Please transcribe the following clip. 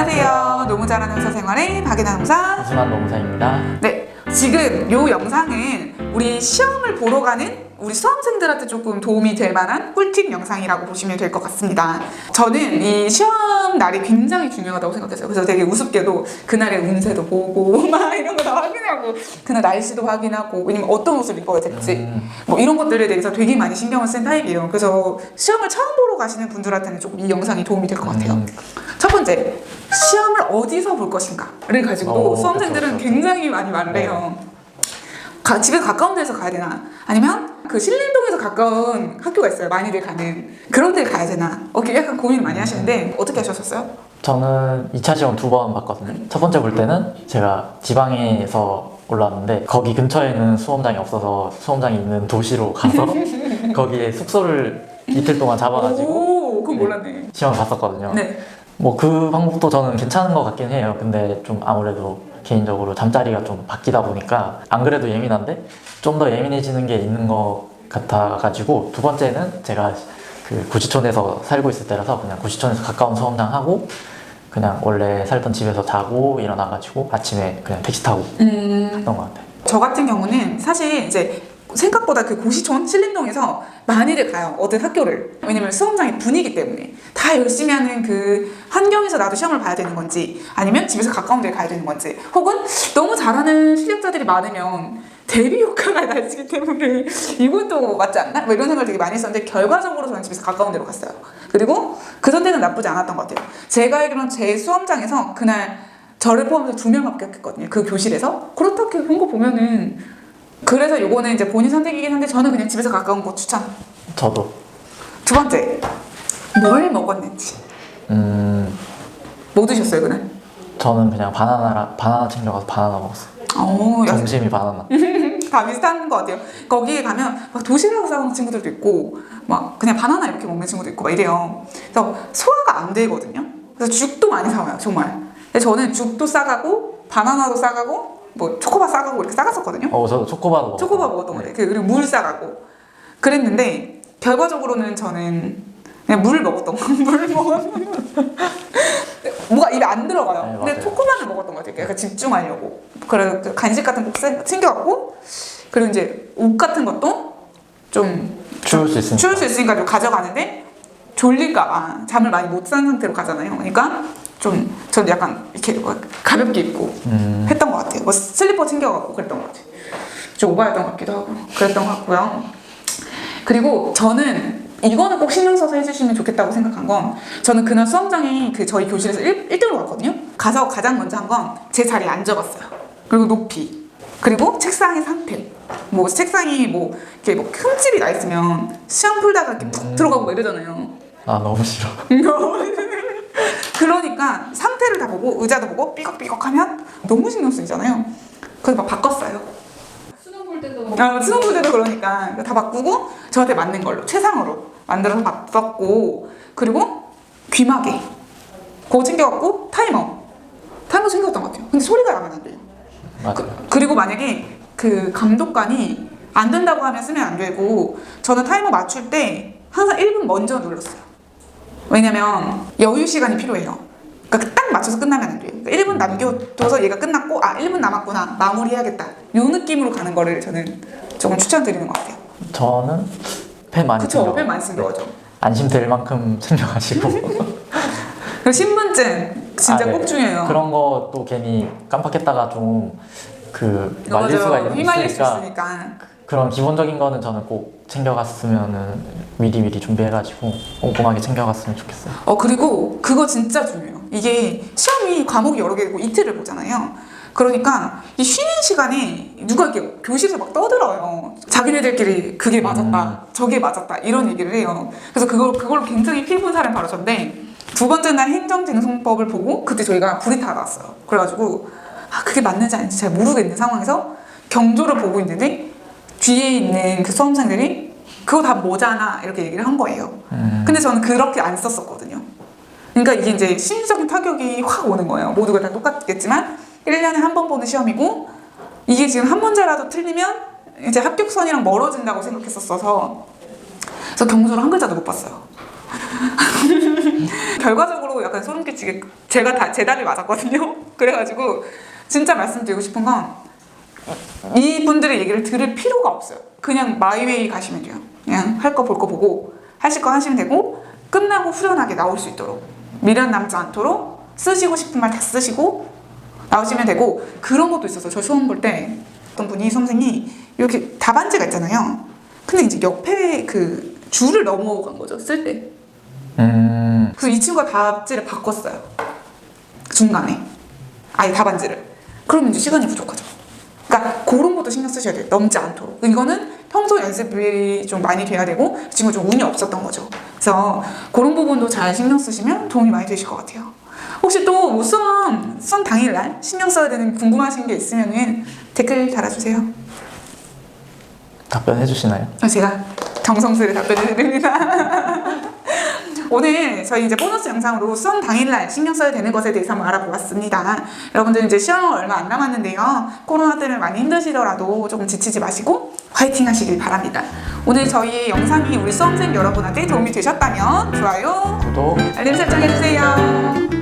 안녕하세요. 너무 잘하는 의사 생활의 박예나 의사 이수만 노무사입니다. 네, 지금 이 영상은 우리 시험을 보러 가는 우리 수험생들한테 조금 도움이 될 만한 꿀팁 영상이라고 보시면 될 것 같습니다. 저는 이 시험 날이 굉장히 중요하다고 생각했어요. 그래서 되게 우습게도 그날의 운세도 보고 막 이런 거 다 확인하고 그날 날씨도 확인하고 왜냐면 어떤 옷을 입어야 될지 뭐 이런 것들에 대해서 되게 많이 신경을 쓴 타입이에요. 그래서 시험을 처음 보러 가시는 분들한테는 조금 이 영상이 도움이 될 것 같아요. 첫 번째, 시험을 어디서 볼 것인가를 가지고도 수험생들은 그쵸. 굉장히 많이 말을 해요. 집에서 가까운 데서 가야 되나? 아니면 그 신림동에서 가까운 학교가 있어요. 많이들 가는. 그런 데 가야 되나? 약간 고민을 많이 하시는데 어떻게 하셨어요? 저는 2차 시험 2번 봤거든요. 첫 번째 볼 때는 제가 지방에서 올라왔는데 거기 근처에는 수험장이 없어서 수험장이 있는 도시로 가서 거기에 숙소를 이틀 동안 잡아가지고 오, 그건 몰랐네. 시험을 봤었거든요. 네. 뭐 그 방법도 저는 괜찮은 것 같긴 해요. 근데 좀 아무래도 개인적으로 잠자리가 좀 바뀌다 보니까 안 그래도 예민한데 좀 더 예민해지는 게 있는 것 같아가지고 두 번째는 제가 그 구시촌에서 살고 있을 때라서 그냥 구시촌에서 가까운 수험장 하고 그냥 원래 살던 집에서 자고 일어나가지고 아침에 그냥 택시 타고 갔던 것 같아요. 저 같은 경우는 사실 이제 생각보다 그 고시촌 신림동에서 많이들 가요. 어떤 학교를. 왜냐면 수험장의 분위기 때문에 다 열심히 하는 그 환경에서 나도 시험을 봐야 되는 건지 아니면 집에서 가까운 데 가야 되는 건지 혹은 너무 잘하는 실력자들이 많으면 대비 효과가 나기 때문에 이것도 맞지 않나? 뭐 이런 생각을 되게 많이 했었는데 결과적으로 저는 집에서 가까운 데로 갔어요. 그리고 그 선택은 나쁘지 않았던 것 같아요. 제가 알기로는 제 수험장에서 그날 저를 포함해서 2명 합격했거든요. 그 교실에서. 그렇게 본 거 보면은 그래서 요거는 이제 본인 선택이긴 한데 저는 그냥 집에서 가까운 곳 추천. 저도. 두 번째, 뭘 먹었는지. 뭐 드셨어요 그날? 저는 그냥 바나나 챙겨가서 바나나 먹었어요. 점심이 바나나. 다 비슷한 것 같아요. 거기에 가면 막 도시락 싸오는 친구들도 있고 막 그냥 바나나 이렇게 먹는 친구도 있고 막 이래요. 그래서 소화가 안 되거든요. 그래서 죽도 많이 사와요 정말. 근데 저는 죽도 싸가고 바나나도 싸가고 뭐 초코바 싸가고 이렇게 싸갔었거든요. 저도 초코바도 먹었어요. 초코바 먹었던 것 같아요. 그리고 물 싸가고 그랬는데 결과적으로는 저는 그냥 물 먹었던 거. 물 먹었던 뭐가 입에 안 들어가요. 네, 근데 맞아요. 초코바를 먹었던 것 같아요. 약간 집중하려고. 그래 그 간식 같은 거 꼭 챙겨갖고 그리고 이제 옷 같은 것도 좀 추울 수 있으니까 좀 가져가는데 졸릴까봐 잠을 많이 못 잔 상태로 가잖아요. 그러니까 좀 저는 약간 이렇게 가볍게 입고 했던 것 같아요. 뭐 슬리퍼 챙겨가고 그랬던 것 같아요. 좀 오버했던 것 같기도 하고 그랬던 것 같고요. 그리고 저는 이거는 꼭 신경 써서 해주시면 좋겠다고 생각한 건 저는 그날 수험장에 그 저희 교실에서 1등으로 갔거든요. 가서 가장 먼저 한 건 제 자리에 앉아봤어요. 그리고 높이 그리고 책상의 상태 뭐 책상이 뭐 이렇게 뭐 흠집이 나 있으면 시험 풀다가 이렇게 푹 들어가고 막 이러잖아요. 아 너무 싫어. 그러니까 상태를 다 보고 의자도 보고 삐걱삐걱하면 너무 신경 쓰이잖아요. 그래서 막 바꿨어요. 수능 볼 때도 그러니까 다 바꾸고 저한테 맞는 걸로 최상으로 만들어서 바꿨고 그리고 귀마개 그거 챙겨갖고 타이머 챙겨갔던 것 같아요. 근데 소리가 나면 안 돼요. 맞아요. 그리고 만약에 그 감독관이 안 된다고 하면 쓰면 안 되고 저는 타이머 맞출 때 항상 1분 먼저 눌렀어요. 왜냐면 여유 시간이 필요해요. 그러니까 딱 맞춰서 끝나면 안 돼요. 그러니까 1분 남겨둬서 얘가 끝났고 1분 남았구나 마무리해야겠다 요 느낌으로 가는 거를 저는 조금 추천드리는 것 같아요. 저는 펜 많이 그쵸, 펜 많이 쓴 거죠. 안심될 만큼 챙겨가지고. 그리고 신분증 진짜 네. 꼭 중요해요. 그런 것도 괜히 깜빡했다가 좀 말릴 수가 휘말릴 수 있으니까 있으니까. 그런 기본적인 거는 저는 꼭 챙겨갔으면은 미리 준비해가지고 꼼꼼하게 챙겨갔으면 좋겠어요. 그리고 그거 진짜 중요해요. 이게 시험이 과목이 여러 개고 이틀을 보잖아요. 그러니까 이 쉬는 시간에 누가 이렇게 교실에서 막 떠들어요. 자기네들끼리 그게 맞았다, 저게 맞았다 이런 얘기를 해요. 그래서 그걸 굉장히 피해본 사람이 바로 저인데 두 번째 날 행정쟁송법을 보고 그때 저희가 불이 다 났어요. 그래가지고 그게 맞는지 아닌지 잘 모르겠는 상황에서 경조를 보고 있는데 뒤에 있는 그 수험생들이 그거 다 뭐잖아 이렇게 얘기를 한 거예요. 근데 저는 그렇게 안 썼었거든요. 그러니까 이게 이제 심리적인 타격이 확 오는 거예요. 모두가 다 똑같겠지만 1년에 한 번 보는 시험이고 이게 지금 한 문제라도 틀리면 이제 합격선이랑 멀어진다고 생각했었어서 그래서 경조를 한 글자도 못 봤어요. 결과적으로 저도 약간 소름 끼치게 제가 다 제 다리 맞았거든요. 그래가지고 진짜 말씀드리고 싶은 건 이분들의 얘기를 들을 필요가 없어요. 그냥 마이웨이 가시면 돼요. 그냥 할 거 볼 거 보고 하실 거 하시면 되고 끝나고 후련하게 나올 수 있도록 미련 남지 않도록 쓰시고 싶은 말 다 쓰시고 나오시면 되고 그런 것도 있었어요. 저 시험 볼 때 어떤 분이 수험생이 이렇게 답안지가 있잖아요. 근데 이제 옆에 그 줄을 넘어간 거죠. 쓸 때. 그래서 이 친구가 답지를 바꿨어요. 중간에. 아예 답안지를. 그러면 이제 시간이 부족하죠. 그러니까 그런 것도 신경 쓰셔야 돼요. 넘지 않도록. 이거는 평소 연습이 좀 많이 돼야 되고 그 친구 좀 운이 없었던 거죠. 그래서 그런 부분도 잘 신경 쓰시면 도움이 많이 되실 것 같아요. 혹시 또 뭐 수험 당일날 신경 써야 되는 궁금하신 게 있으면 댓글 달아주세요. 답변해 주시나요? 제가 정성스레 답변해 드립니다. 오늘 저희 이제 보너스 영상으로 수험 당일날 신경 써야 되는 것에 대해서 한번 알아보았습니다. 여러분들 이제 시험 얼마 안 남았는데요. 코로나 때문에 많이 힘드시더라도 조금 지치지 마시고 화이팅 하시길 바랍니다. 오늘 저희 영상이 우리 수험생 여러분한테 도움이 되셨다면 좋아요, 구독, 알림 설정 해주세요.